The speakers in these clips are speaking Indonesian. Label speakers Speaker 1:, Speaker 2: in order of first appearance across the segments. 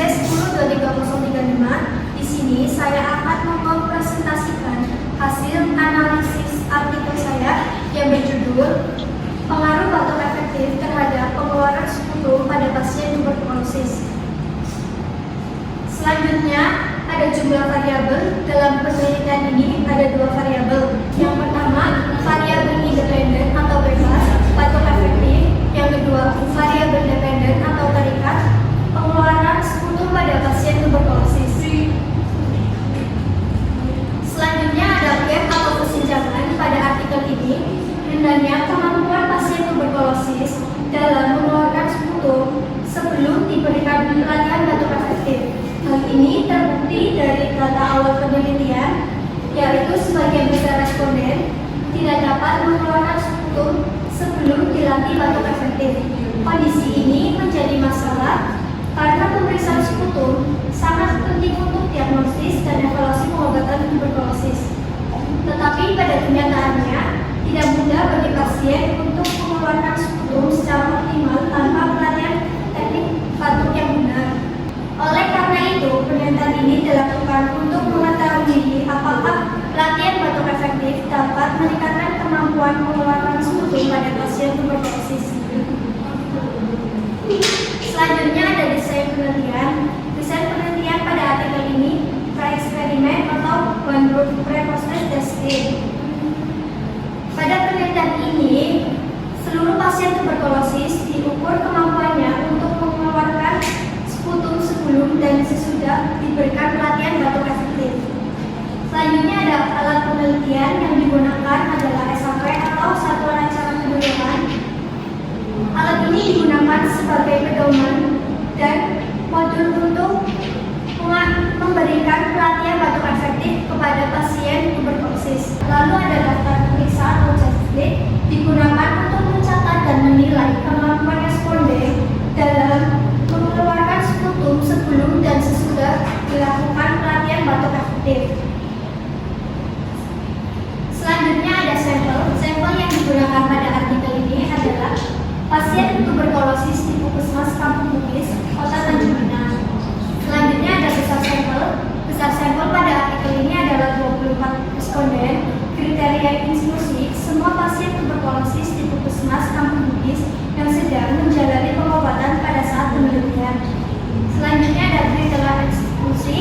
Speaker 1: C102335. Di sini saya akan mempresentasikan hasil analisis artikel saya yang berjudul Pengaruh batuk efektif terhadap pengeluaran sekutu pada pasien tuberkulosis. Selanjutnya, ada jumlah variabel. Dalam penelitian ini ada dua variabel. Yang pertama, variabel independen atau bebas, batuk efektif. Yang kedua, variabel dependen atau terikat, pengeluaran sekutu pada pasien tuberkulosis. Selanjutnya ada gap atau kesenjangan pada artikel ini. Hendaknya kemampuan pasien tuberkulosis dalam mengeluarkan sekutu sebelum diberikan latihan batuk efektif. Hal ini terbukti dari data awal penelitian, yaitu sebagian besar responden tidak dapat mengeluarkan sekutu sebelum dilatih batuk efektif. Kondisi ini menjadi masalah karena pemeriksaan sekutu sangat penting untuk diagnosis dan evaluasi pengobatan tuberkulosis. Tetapi pada kenyataannya, tidak mudah bagi pasien untuk mengeluarkan sekutu secara optimal tanpa pelatihan teknik batuk yang benar. Oleh karena itu, penelitian ini dilakukan untuk mengetahui apakah latihan batuk efektif dapat meningkatkan kemampuan mengeluarkan sekutu pada pasien tuberkulosis. Selanjutnya ada desain penelitian. Desain penelitian pada artikel ini pra-eksperimen atau one group pre-post-test testing. Pada penelitian ini, seluruh pasien tuberkulosis diukur kemampuannya untuk mengeluarkan sekutu sebelum dan sesudah diberikan pelatihan batuk efektif. Selanjutnya ada alat penelitian yang digunakan adalah SAP atau satuan acara pedoman. Alat ini digunakan sebagai pedoman dan modul untuk memberikan pelatihan batuk efektif kepada pasien tuberkulosis. Lalu ada daftar pemeriksaan atau checklist digunakan untuk mencatat dan menilai kemampuan responden dalam mengeluarkan sekutu sebelum dan sesudah dilakukan pelatihan batuk efektif. Selanjutnya ada sampel. Sampel yang digunakan pada artikel ini adalah pasien tuberkulosis di Puskesmas Kampung Bugis, Kota Tanjung Pinang. Selanjutnya ada besar sampel. Besar sampel pada artikel ini adalah 24 responden. Kriteria inklusi semua pasien tuberkulosis di Puskesmas Kampung Bugis yang sedang menjalani pengobatan pada saat penelitian. Selanjutnya ada kriteria eksklusi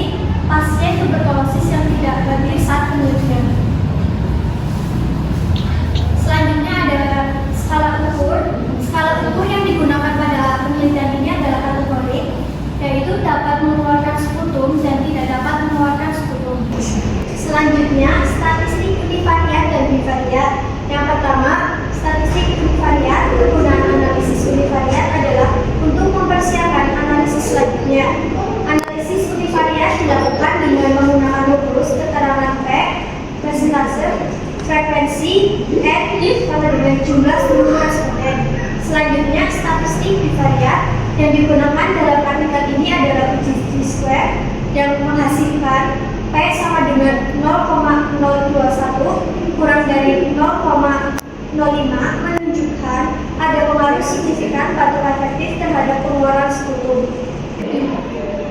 Speaker 1: pasien tuberkulosis yang tidak hadir saat penelitian. Selanjutnya ada skala ukur. Skala ukur yang digunakan pada penelitian ini adalah kategorik, yaitu dapat mengeluarkan sekutum dan tidak dapat mengeluarkan sekutum. Selanjutnya, statistik univariat dan bivariat. Yang pertama, statistik univariat. Penggunaan analisis univariat adalah untuk mempersiapkan analisis selanjutnya. Analisis univariat dilakukan dengan menggunakan rumus keterangan P, persentase, frekuensi, N, sama dengan jumlah seluruh responden. Selanjutnya, statistik bivariat yang digunakan dalam artikel ini adalah P square yang menghasilkan P sama dengan 0,021 kurang dari 0,05 menunjukkan ada pengaruh signifikan batuk efektif terhadap pengeluaran sekutu.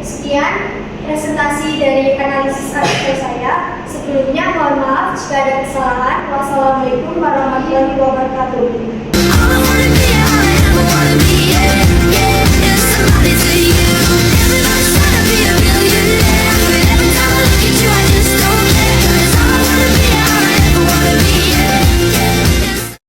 Speaker 1: Sekian presentasi dari analisis artikel saya. Sebelumnya mohon maaf jika ada kesalahan. Wassalamualaikum warahmatullahi wabarakatuh.